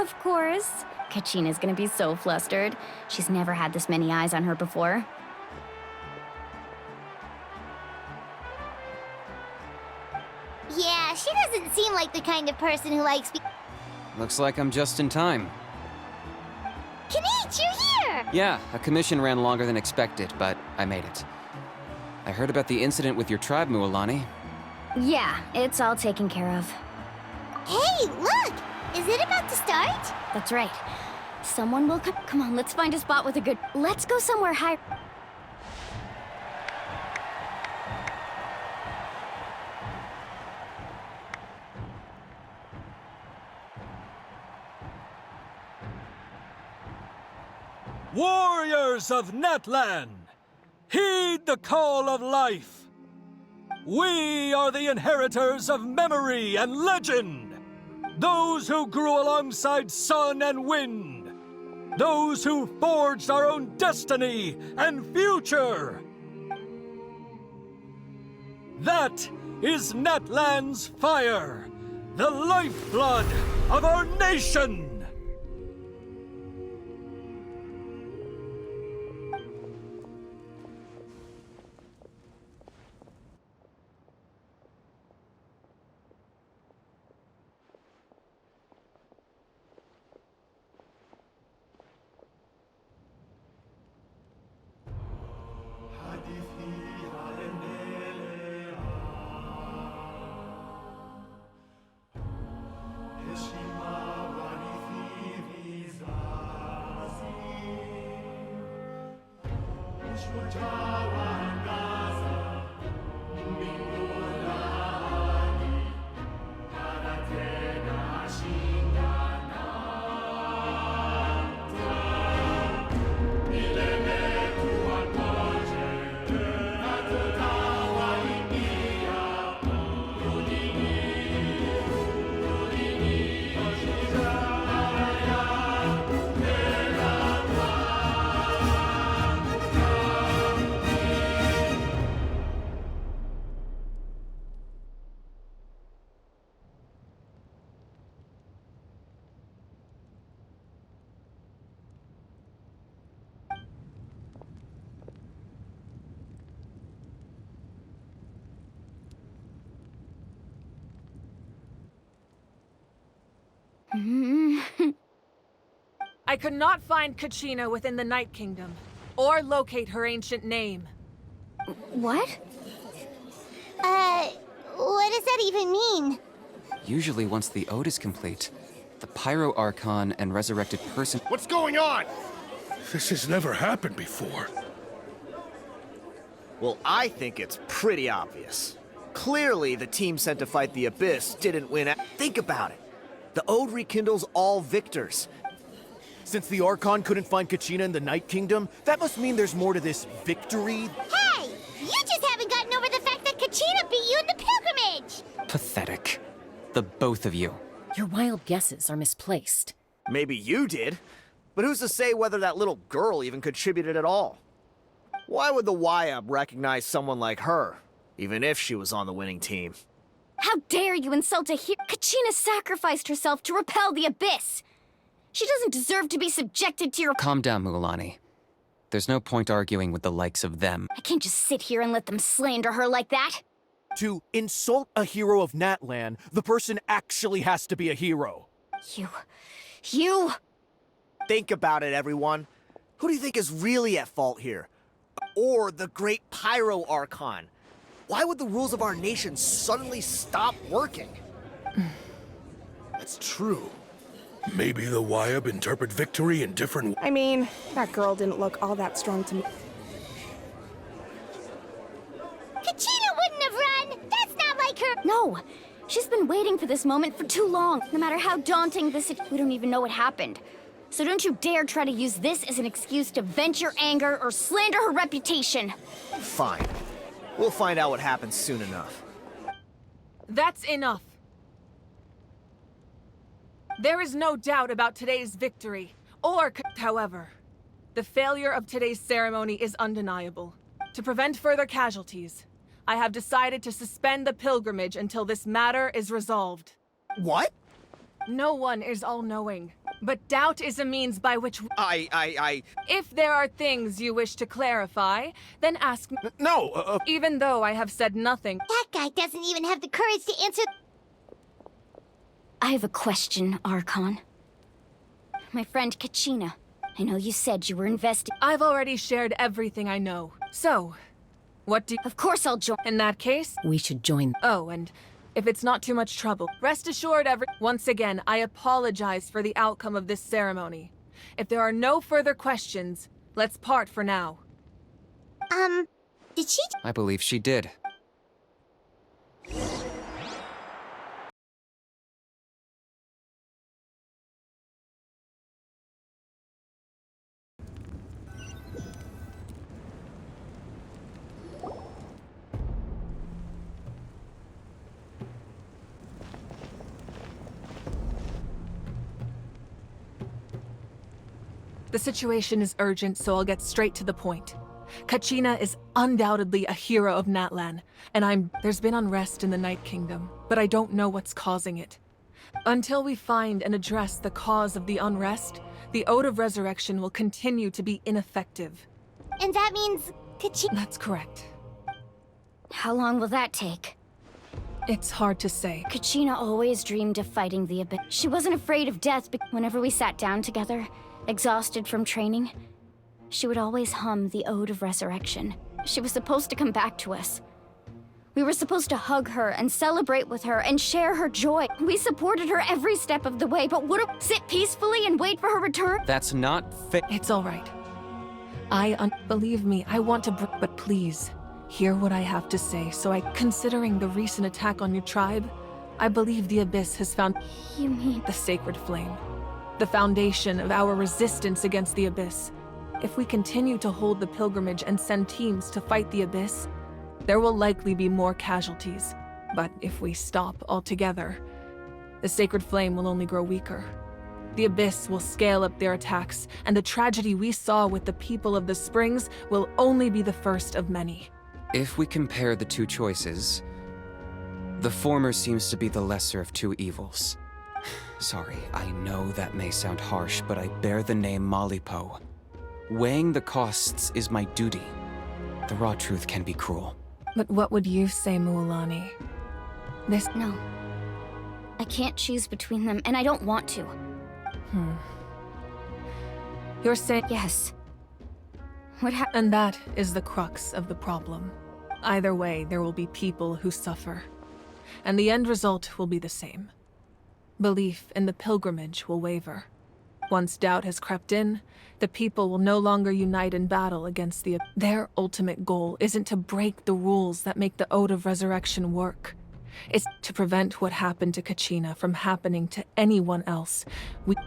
Of course. Kachina's gonna be so flustered. She's never had this many eyes on her before. Yeah, she doesn't seem like the kind of person who likes Looks like I'm just in time. Kanich, you're here! Yeah, a commission ran longer than expected, but I made it. I heard about the incident with your tribe, Mualani. Yeah, it's all taken care of. Hey, look! Is it about to start? That's right. Someone will come. Come on, let's find a spot with a good... Let's go somewhere high. Warriors of Natlan, heed the call of life. We are the inheritors of memory and legend. Those who grew alongside sun and wind. Those who forged our own destiny and future. That is Natlan's fire, the lifeblood of our nation. I could not find Kachina within the Night Kingdom, or locate her ancient name. What? What does that even mean? Usually once the ode is complete, the Pyro Archon and resurrected person... What's going on? This has never happened before. Well, I think it's pretty obvious. Clearly, the team sent to fight the Abyss didn't win. Think about it. The Ode rekindles all victors. Since the Archon couldn't find Kachina in the Night Kingdom, that must mean there's more to this victory. Hey! You just haven't gotten over the fact that Kachina beat you in the pilgrimage! Pathetic. The both of you. Your wild guesses are misplaced. Maybe you did, but who's to say whether that little girl even contributed at all? Why would the YUB recognize someone like her, even if she was on the winning team? How dare you insult a hero? Kachina sacrificed herself to repel the Abyss! She doesn't deserve to be subjected to your— Calm down, Mualani. There's no point arguing with the likes of them. I can't just sit here and let them slander her like that. To insult a hero of Natlan, the person actually has to be a hero. You... Think about it, everyone. Who do you think is really at fault here? Or the great Pyro Archon? Why would the rules of our nation suddenly stop working? That's true. Maybe the YUB interpret victory in different... I mean, that girl didn't look all that strong to me. Kachina wouldn't have run! That's not like her! No! She's been waiting for this moment for too long. No matter how daunting this is, we don't even know what happened. So don't you dare try to use this as an excuse to vent your anger or slander her reputation. Fine. We'll find out what happens soon enough. That's enough. There is no doubt about today's victory, however, the failure of today's ceremony is undeniable. To prevent further casualties, I have decided to suspend the pilgrimage until this matter is resolved. What? No one is all-knowing, But doubt is a means by which... If there are things you wish to clarify, then ask me. No, Even though I have said nothing. That guy doesn't even have the courage to answer. I have a question, Archon. My friend Kachina, I know you said you were invested. I've already shared everything I know. So, what do you... Of course I'll join. In that case... We should join. Oh, and if it's not too much trouble, rest assured Once again, I apologize for the outcome of this ceremony. If there are no further questions, let's part for now. Did she? I believe she did. The situation is urgent, so I'll get straight to the point. Kachina is undoubtedly a hero of Natlan, and there's been unrest in the Night Kingdom, but I don't know what's causing it. Until we find and address the cause of the unrest, the Ode of Resurrection will continue to be ineffective. And that means Kachina. That's correct. How long will that take? It's hard to say. Kachina always dreamed of fighting the Abyss. She wasn't afraid of death, but whenever we sat down together, exhausted from training, she would always hum the Ode of Resurrection. She was supposed to come back to us. We were supposed to hug her and celebrate with her and share her joy. We supported her every step of the way, but would sit peacefully and wait for her return? That's not fair. It's all right. Believe me, I want to but please, hear what I have to say. Considering the recent attack on your tribe, I believe the Abyss has found... You mean... The Sacred Flame. The foundation of our resistance against the Abyss. If we continue to hold the pilgrimage and send teams to fight the Abyss, there will likely be more casualties. But if we stop altogether, the Sacred Flame will only grow weaker. The Abyss will scale up their attacks, and the tragedy we saw with the people of the Springs will only be the first of many. If we compare the two choices, the former seems to be the lesser of two evils. Sorry, I know that may sound harsh, but I bear the name Malipo. Weighing the costs is my duty. The raw truth can be cruel. But what would you say, Mualani? No. I can't choose between them, and I don't want to. You're saying... Yes. And that is the crux of the problem. Either way, there will be people who suffer. And the end result will be the same. Belief in the pilgrimage will waver. Once doubt has crept in, the people will no longer unite in battle against the... Their ultimate goal isn't to break the rules that make the Ode of Resurrection work. It's to prevent what happened to Kachina from happening to anyone else.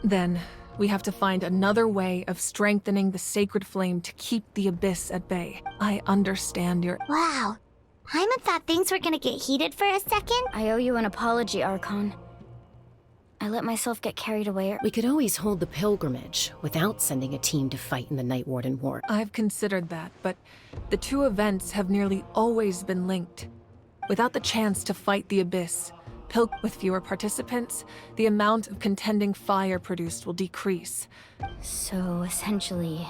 Then, we have to find another way of strengthening the Sacred Flame to keep the Abyss at bay. I understand your... Wow. Hyman thought things were gonna get heated for a second. I owe you an apology, Archon. I let myself get carried away. We could always hold the pilgrimage without sending a team to fight in the Night Warden War. I've considered that, but the two events have nearly always been linked. Without the chance to fight the Abyss, with fewer participants, the amount of contending fire produced will decrease. So, essentially...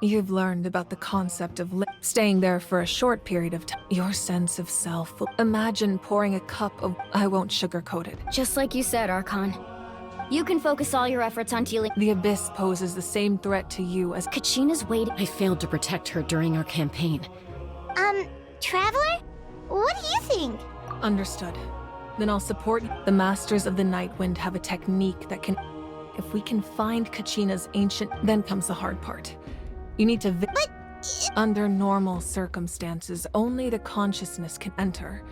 You've learned about the concept of staying there for a short period of time. Your sense of self will... Imagine pouring a cup of... I won't sugarcoat it. Just like you said, Archon. You can focus all your efforts on dealing... The Abyss poses the same threat to you as... Kachina's waiting... I failed to protect her during our campaign. Traveler? What do you think? Understood. Then I'll support you. The Masters of the Nightwind have a technique that can... If we can find Kachina's ancient... Then comes the hard part. You need to... But... Under normal circumstances, only the consciousness can enter.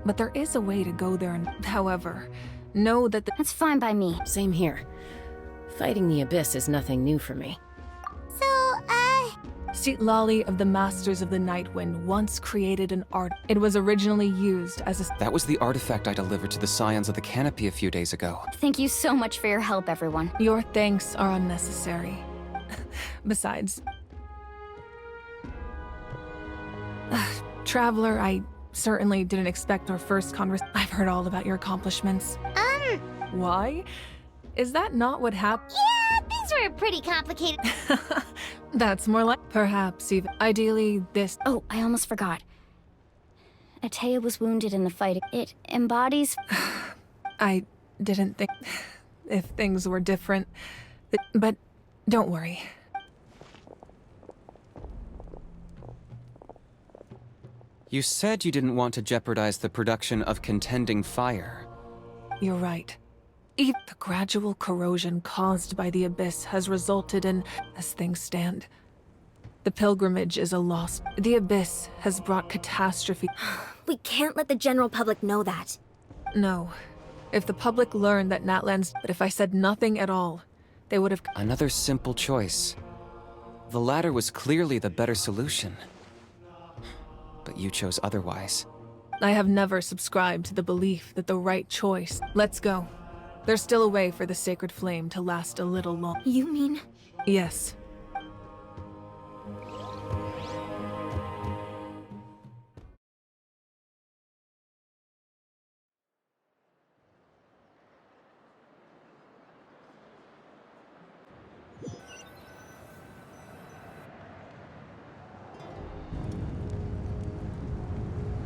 But there is a way to go there and... However, know that the... That's fine by me. Same here. Fighting the Abyss is nothing new for me. So, Lali of the Masters of the Nightwind once created an art. It was originally used as a... That was the artifact I delivered to the Scions of the Canopy a few days ago. Thank you so much for your help, everyone. Your thanks are unnecessary. Besides... Traveler, I certainly didn't expect our first conversation. I've heard all about your accomplishments. Why? Is that not what happened? Yeah, things were pretty complicated. That's more like... Perhaps even... Ideally, this... Oh, I almost forgot. Atea was wounded in the fight. It embodies... I didn't think... if things were different. But don't worry. You said you didn't want to jeopardize the production of contending fire. You're right. Even the gradual corrosion caused by the Abyss has resulted in, as things stand, the pilgrimage is a loss. The Abyss has brought catastrophe. We can't let the general public know that. No. If the public learned that Natlan's... But if I said nothing at all, they would have... Another simple choice. The latter was clearly the better solution. But you chose otherwise. I have never subscribed to the belief that the right choice... Let's go. There's still a way for the sacred flame to last a little long. You mean? Yes.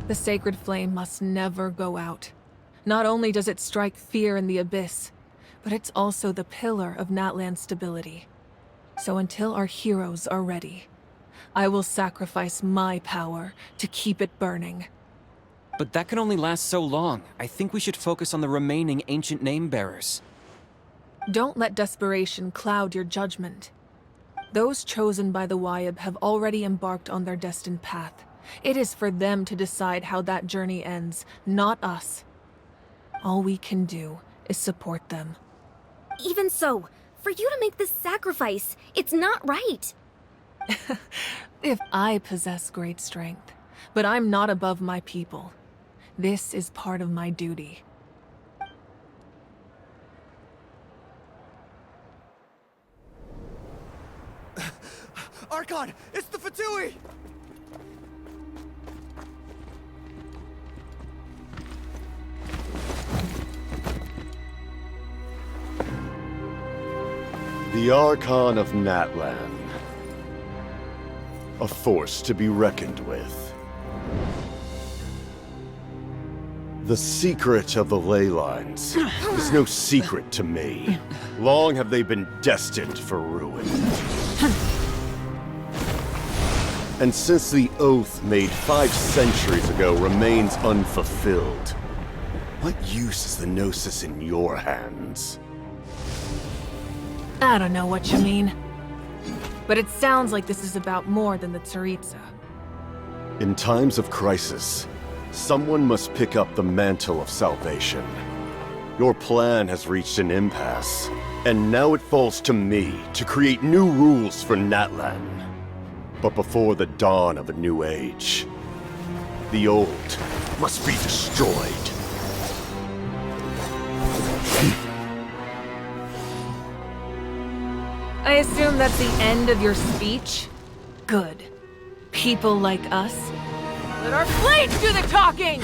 The sacred flame must never go out. Not only does it strike fear in the Abyss, but it's also the pillar of Natlan's stability. So until our heroes are ready, I will sacrifice my power to keep it burning. But that can only last so long. I think we should focus on the remaining ancient name-bearers. Don't let desperation cloud your judgment. Those chosen by the Wyab have already embarked on their destined path. It is for them to decide how that journey ends, not us. All we can do is support them. Even so, for you to make this sacrifice, it's not right. If I possess great strength, but I'm not above my people. This is part of my duty. Archon, it's the Fatui! The Archon of Natlan. A force to be reckoned with. The secret of the ley lines is no secret to me. Long have they been destined for ruin. And since the oath made 5 centuries ago remains unfulfilled, what use is the Gnosis in your hands? I don't know what you mean. But it sounds like this is about more than the Tsaritsa. In times of crisis, someone must pick up the mantle of salvation. Your plan has reached an impasse, and now it falls to me to create new rules for Natlan. But before the dawn of a new age, the old must be destroyed. I assume that's the end of your speech? Good. People like us, let our blades do the talking!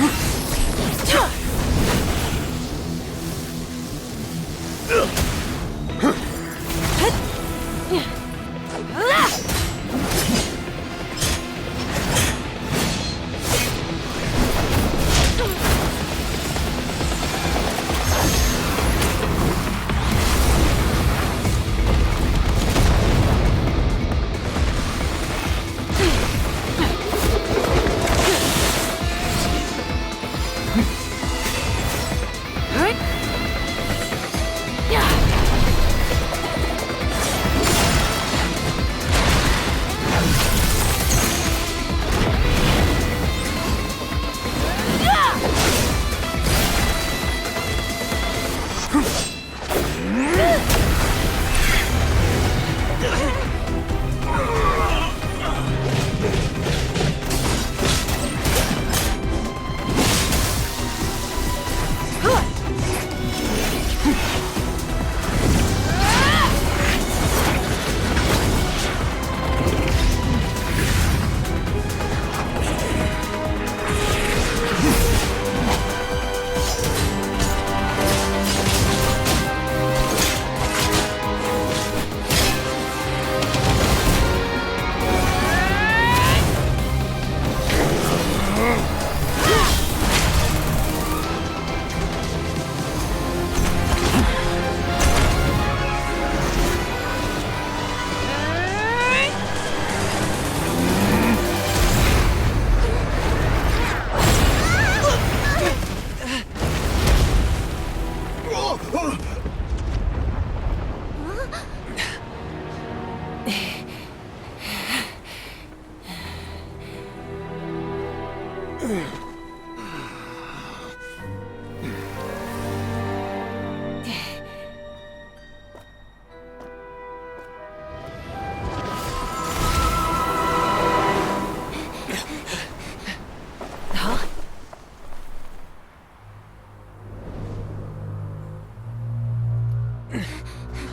Yeah.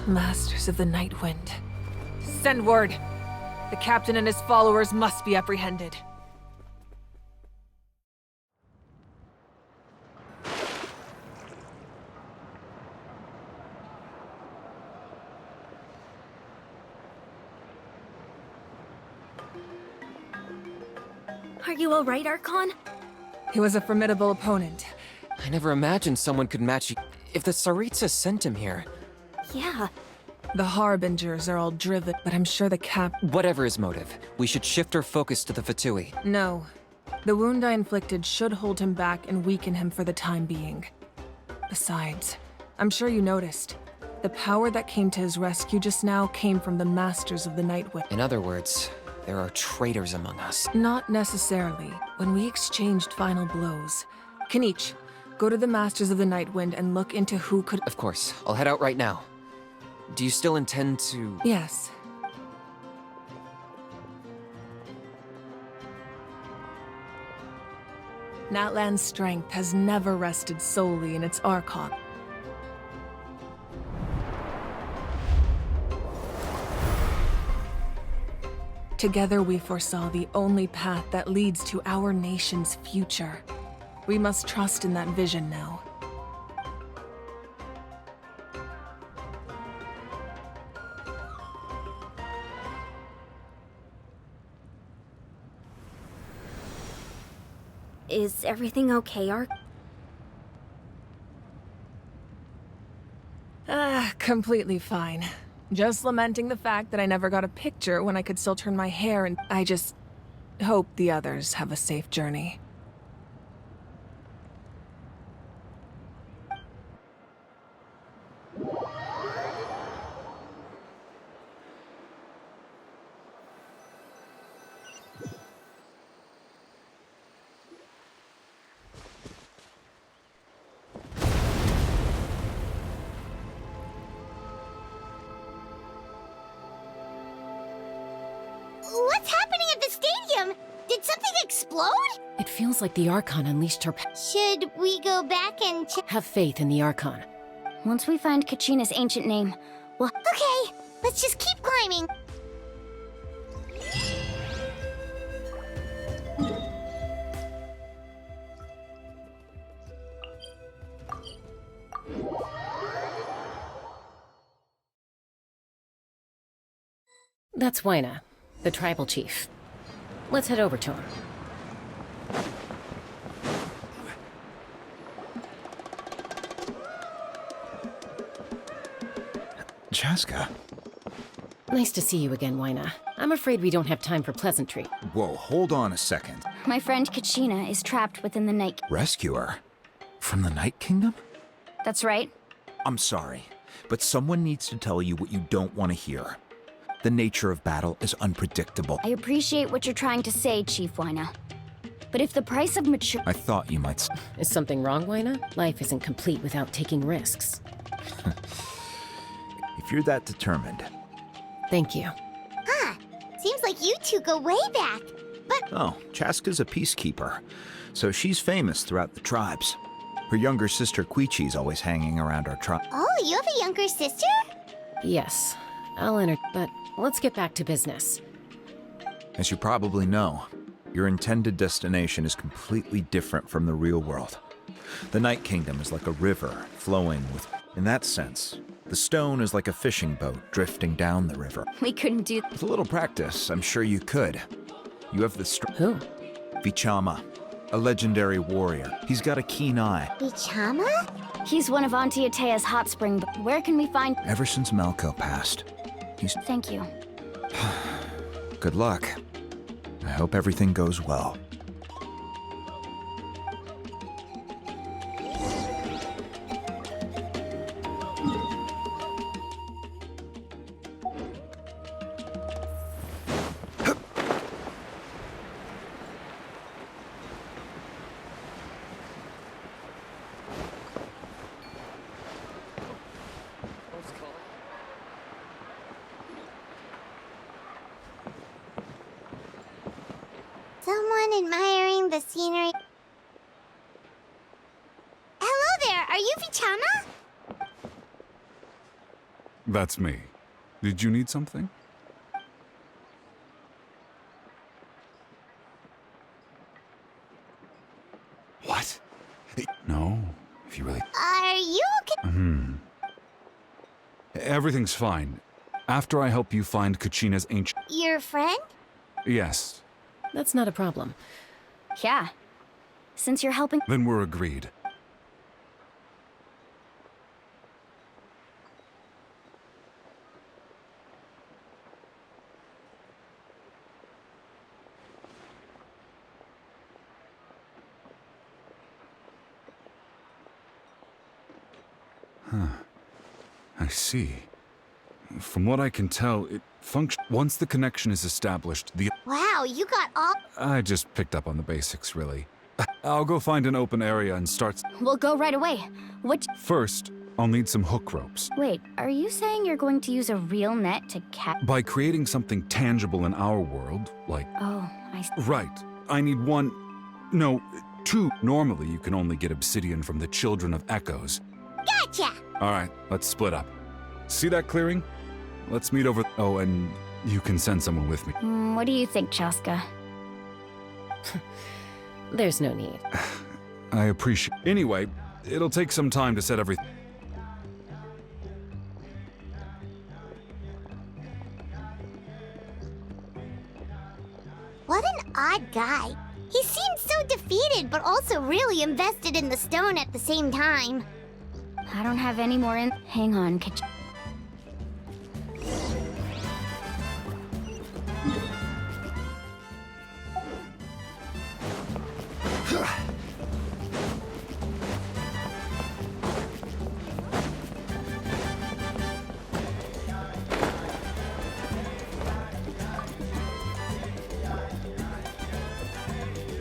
Masters of the Night Wind. Send word. The captain and his followers must be apprehended. Are you alright, Archon? He was a formidable opponent. I never imagined someone could match you. If the Tsaritsa sent him here, Yeah. The Harbingers are all driven, but I'm sure the whatever his motive, we should shift our focus to the Fatui. No. The wound I inflicted should hold him back and weaken him for the time being. Besides, I'm sure you noticed. The power that came to his rescue just now came from the Masters of the Night Wind. In other words, there are traitors among us. Not necessarily. When we exchanged final blows. Kanich, go to the Masters of the Night Wind and look into who could— Of course, I'll head out right now. Do you still intend to— Yes. Natlan's strength has never rested solely in its Archon. Together we foresaw the only path that leads to our nation's future. We must trust in that vision now. Is everything okay, Ark? Completely fine. Just lamenting the fact that I never got a picture when I could still turn my hair, and I just hope the others have a safe journey. What's happening at the stadium? Did something explode? It feels like the Archon unleashed her. Should we go back and check? Have faith in the Archon. Once we find Kachina's ancient name, we'll— Okay, let's just keep climbing. That's Wyna, the tribal chief. Let's head over to him. Chaska. Nice to see you again, Wyna. I'm afraid we don't have time for pleasantry. Whoa, hold on a second. my friend Kachina is trapped within the Night— Rescue her? From the Night Kingdom? That's right. I'm sorry, but someone needs to tell you what you don't want to hear. The nature of battle is unpredictable. I appreciate what you're trying to say, Chief Wyna. But if the price of mature— I thought you might— Is something wrong, Wyna? Life isn't complete without taking risks. If you're that determined. Thank you. Huh. Seems like you two go way back. But— Oh, Chaska's a peacekeeper, so she's famous throughout the tribes. Her younger sister Quichi's always hanging around our tribe. Oh, you have a younger sister? Yes, I'll enter, but let's get back to business. As you probably know, your intended destination is completely different from the real world. The Night Kingdom is like a river flowing with— In that sense, the stone is like a fishing boat drifting down the river. We couldn't do— With a little practice, I'm sure you could. You have the Who? Vichama, a legendary warrior. He's got a keen eye. Vichama? He's one of Auntie Atea's hot spring, but where can we find— Ever since Malko passed, he's— Thank you. Good luck. I hope everything goes well. Someone admiring the scenery. Hello there, are you Vichama? That's me. Did you need something? What? No, if you really... Are you okay? Everything's fine. After I help you find Kachina's ancient... Your friend? Yes. That's not a problem. Yeah. Since you're helping... Then we're agreed. I see. From what I can tell, it functions. Once the connection is established, Wow, you got all... I just picked up on the basics, really. I'll go find an open area and start... We'll go right away. What... First, I'll need some hook ropes. Wait, are you saying you're going to use a real net to catch... By creating something tangible in our world, like... Oh, I see. Right. I need one... No, two. Normally, you can only get obsidian from the Children of Echoes. Gotcha! Alright, let's split up. See that clearing? Let's meet over... Oh, and you can send someone with me. What do you think, Chaska? There's no need. I appreciate... Anyway, it'll take some time to set everything... What an odd guy. He seemed so defeated, but also really invested in the stone at the same time. I don't have any more in... Hang on,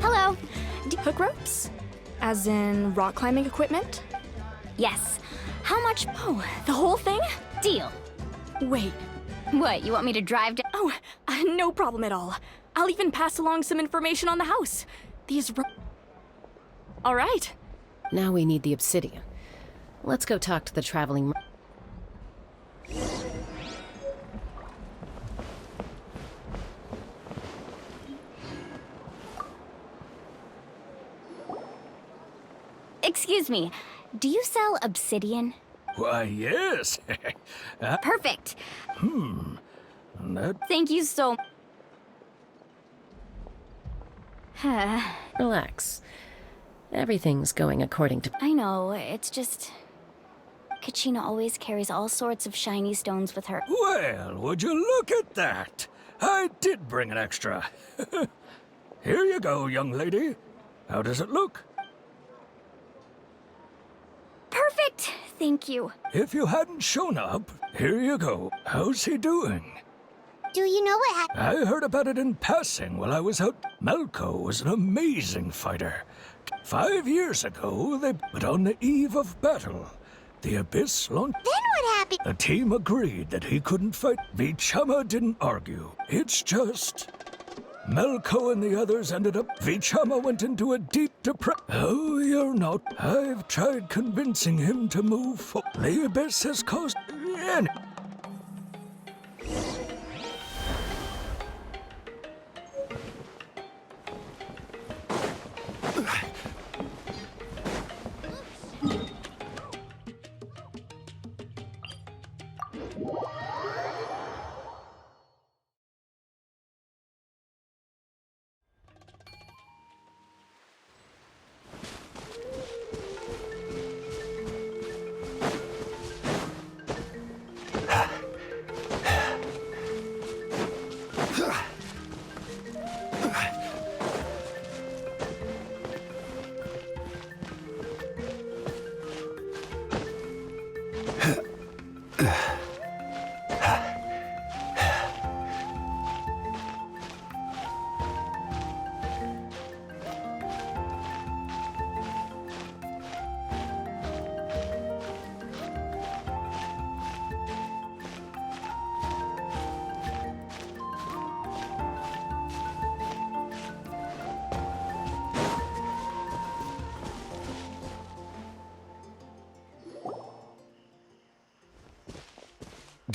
Hello. Hook ropes? As in rock climbing equipment? Yes. How much... Oh, the whole thing? Deal. Wait. What, you want me to drive to... Oh, no problem at all. I'll even pass along some information on the house. These All right. Now we need the obsidian. Let's go talk to the traveling... Excuse me, do you sell obsidian? Why, yes. Perfect. That... Thank you so... Relax. Everything's going according to... I know, it's just... Kachina always carries all sorts of shiny stones with her. Well, would you look at that? I did bring an extra. Here you go, young lady. How does it look? Perfect! Thank you. If you hadn't shown up, here you go. How's he doing? Do you know what happened? I heard about it in passing while I was out. Melko was an amazing fighter. 5 years ago, but on the eve of battle, the Abyss launched... Then what happened? The team agreed that he couldn't fight. Vichama didn't argue. It's just... Melko and the others ended up... Vichama went into a deep depression. Oh, you're not. I've tried convincing him to move forward. The Abyss has caused...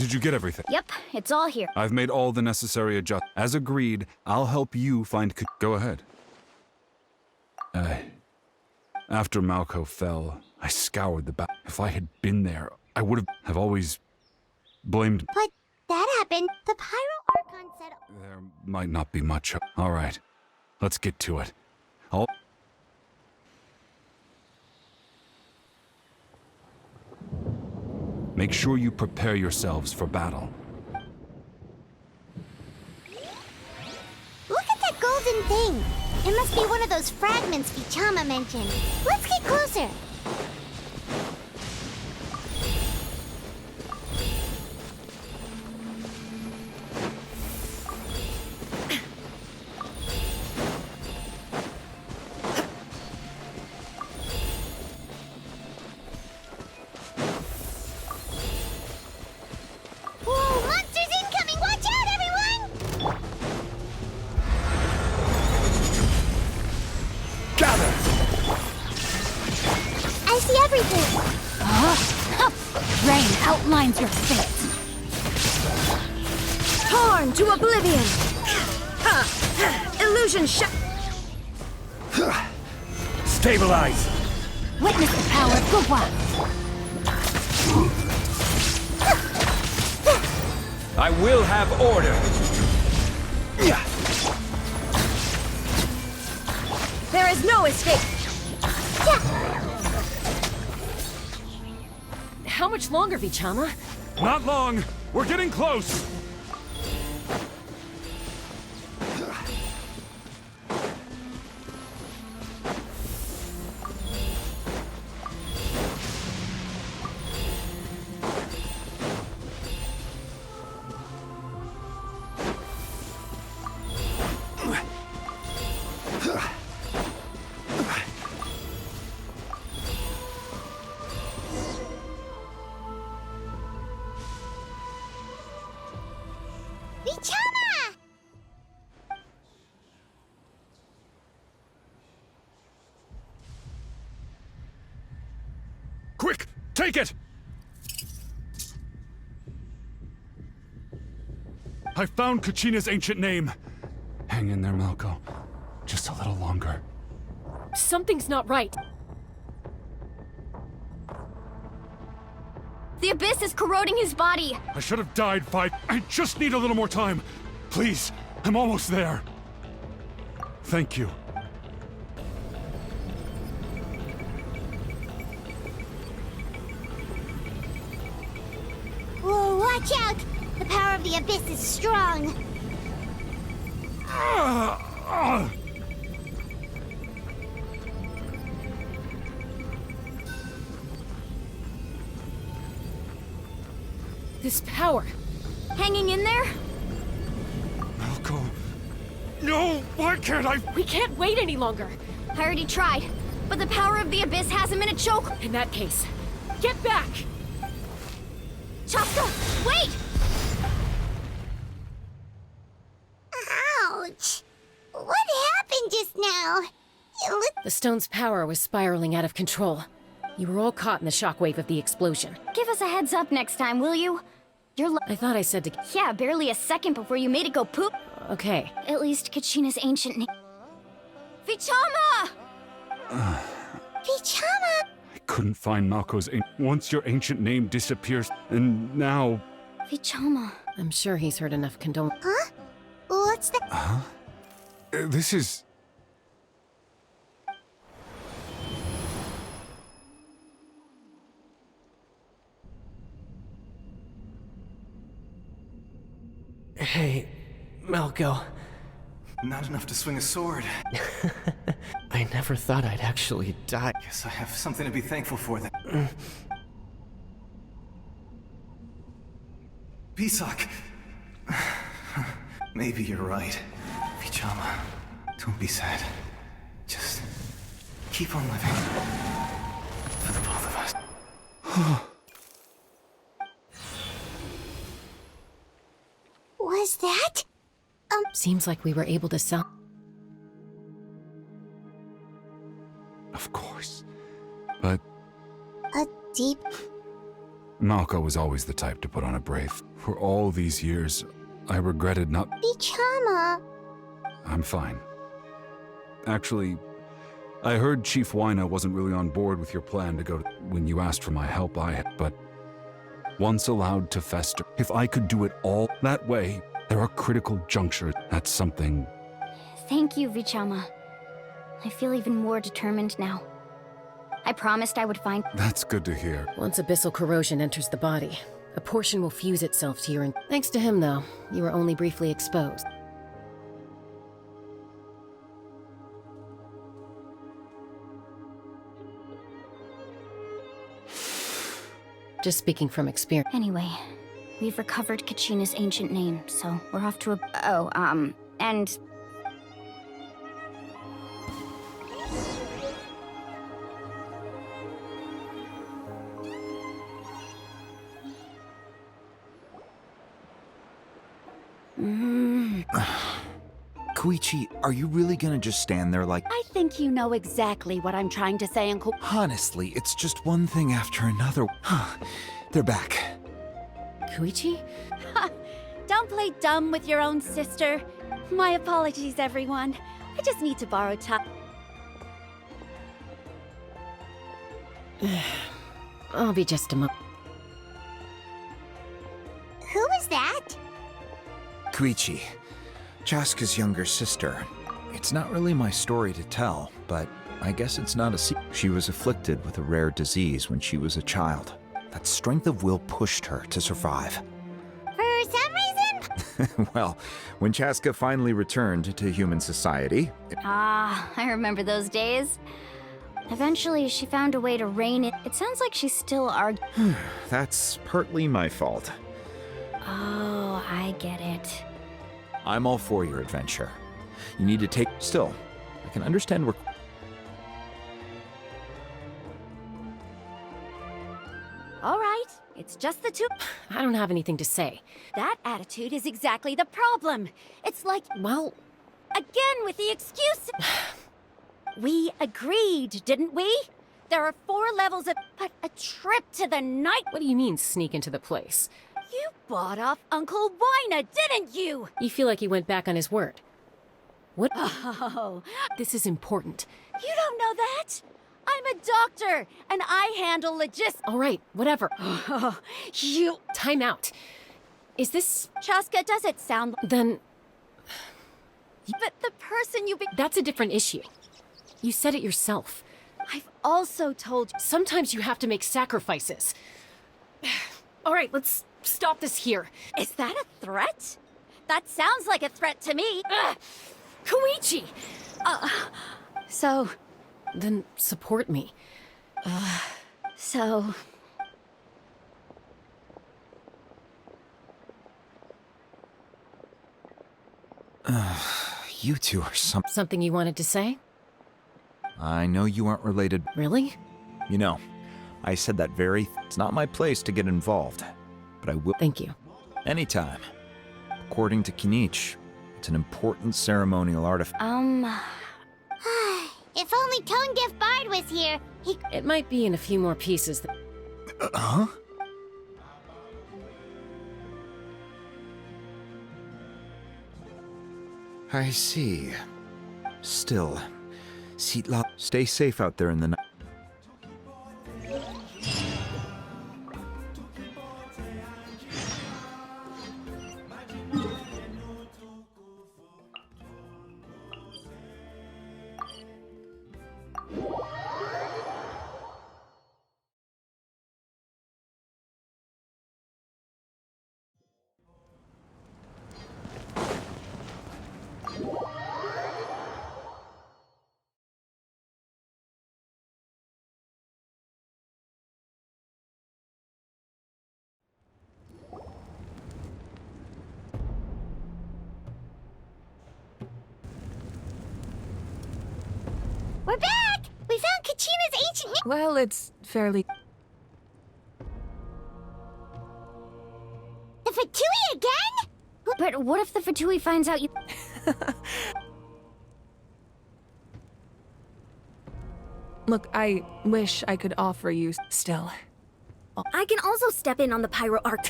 Did you get everything? Yep, it's all here. I've made all the necessary adjustments. As agreed, I'll help you find... Go ahead. After Malco fell, I scoured the back. If I had been there, I would have always blamed... But that happened. The Pyro Archon said... There might not be much... All right, let's get to it. Make sure you prepare yourselves for battle. Look at that golden thing. It must be one of those fragments Vichama mentioned. Let's get closer. Whoa, monsters incoming! Watch out, everyone! Gather! I see everything. Rain outlines your fate. Torn to oblivion! Illusion shut. Stabilize! Witness the power of Gugwa. I will have order. There is no escape. How much longer, Vichama? Not long! We're getting close! Vichama! Quick! Take it! I found Kachina's ancient name. Hang in there, Malco. Just a little longer. Something's not right. The abyss is corroding his body. I should have died 5... I just need a little more time. Please, I'm almost there. Thank you. Whoa, watch out! The power of the abyss is strong. This power. Hanging in there? Malco. No! Why can't I... We can't wait any longer. I already tried, but the power of the abyss has him in a choke. In that case, get back! Chaska, wait! Ouch! What happened just now? It looked... The stone's power was spiraling out of control. You were all caught in the shockwave of the explosion. Give us a heads up next time, will you? I thought I said to... Yeah, barely a second before you made it go poop. Okay. At least Kachina's ancient name. Vichama! Vichama! I couldn't find Malco's... Once your ancient name disappears, and now... Vichama. I'm sure he's heard enough condolences. Huh? What's that? Huh? This is... Hey, Malco. Not enough to swing a sword. I never thought I'd actually die. Guess I have something to be thankful for then. Pisak. Maybe you're right. Vichama, don't be sad. Just keep on living. For the both of us. Was that? Seems like we were able to sell... Of course. But... A deep... Malco was always the type to put on a brave... For all these years, I regretted not... Bichama. I'm fine. Actually, I heard Chief Wina wasn't really on board with your plan to go to... When you asked for my help, but once allowed to fester, if I could do it all that way, there are critical junctures. That's something... Thank you, Vichama. I feel even more determined now. I promised I would find... That's good to hear. Once abyssal corrosion enters the body, a portion will fuse itself to your... Thanks to him, though, you were only briefly exposed. Just speaking from experience. Anyway, we've recovered Kachina's ancient name, so we're off to a... and... Koichi, are you really gonna just stand there like... I think you know exactly what I'm trying to say, Uncle. Honestly, it's just one thing after another. They're back. Koichi? Don't play dumb with your own sister. My apologies, everyone. I just need to borrow time. I'll be just a moment. Who was that? Koichi, Chaska's younger sister. It's not really my story to tell, but I guess it's not a secret. She was afflicted with a rare disease when she was a child. That strength of will pushed her to survive. For some reason? Well, when Chaska finally returned to human society... I remember those days. Eventually, she found a way to rein it. It sounds like she's still arguing. That's partly my fault. Oh, I get it. I'm all for your adventure. You need to take... Still, I can understand where... All right, it's just the two... I don't have anything to say. That attitude is exactly the problem. It's like... Well... Again with the excuse... We agreed, didn't we? There are 4 levels of... But a trip to the night... What do you mean, sneak into the place? You bought off Uncle Wina, didn't you? You feel like he went back on his word. What? Oh. This is important. You don't know that? I'm a doctor, and I handle logistics. All right, whatever. You... Time out. Is this... Chaska, does it sound... Then... But the person you be... That's a different issue. You said it yourself. I've also told you... Sometimes you have to make sacrifices. All right, let's stop this here. Is that a threat? That sounds like a threat to me. Koichi! So... Then support me. So... You two are Something you wanted to say? I know you aren't related. Really? You know, I said that very... It's not my place to get involved, but I will... Thank you. Anytime. According to Kinich, it's an important ceremonial artifact. If only Tone-Deaf Bard was here, he... It might be in a few more pieces. Huh? I see. Still, Sitla, stay safe out there in the night. We're back! We found Kachina's ancient... Well, it's fairly... The Fatui again? But what if the Fatui finds out you... Look, I wish I could offer you still. I can also step in on the pyro arc.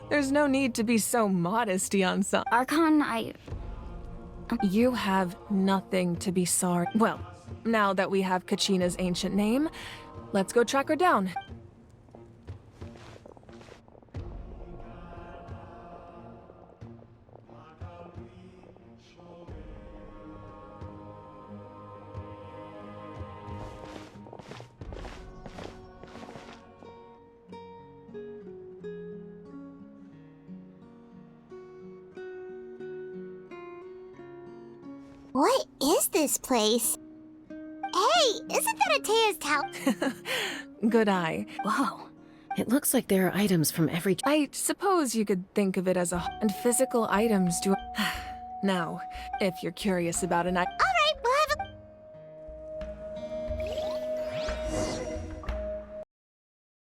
There's no need to be so modest, Yansa. Archon, You have nothing to be sorry. Well, now that we have Kachina's ancient name, let's go track her down. What is this place? Hey, isn't that Atea's tower? Good eye. Whoa. It looks like there are items from every... I suppose you could think of it as and physical items do... Now, if you're curious about an item...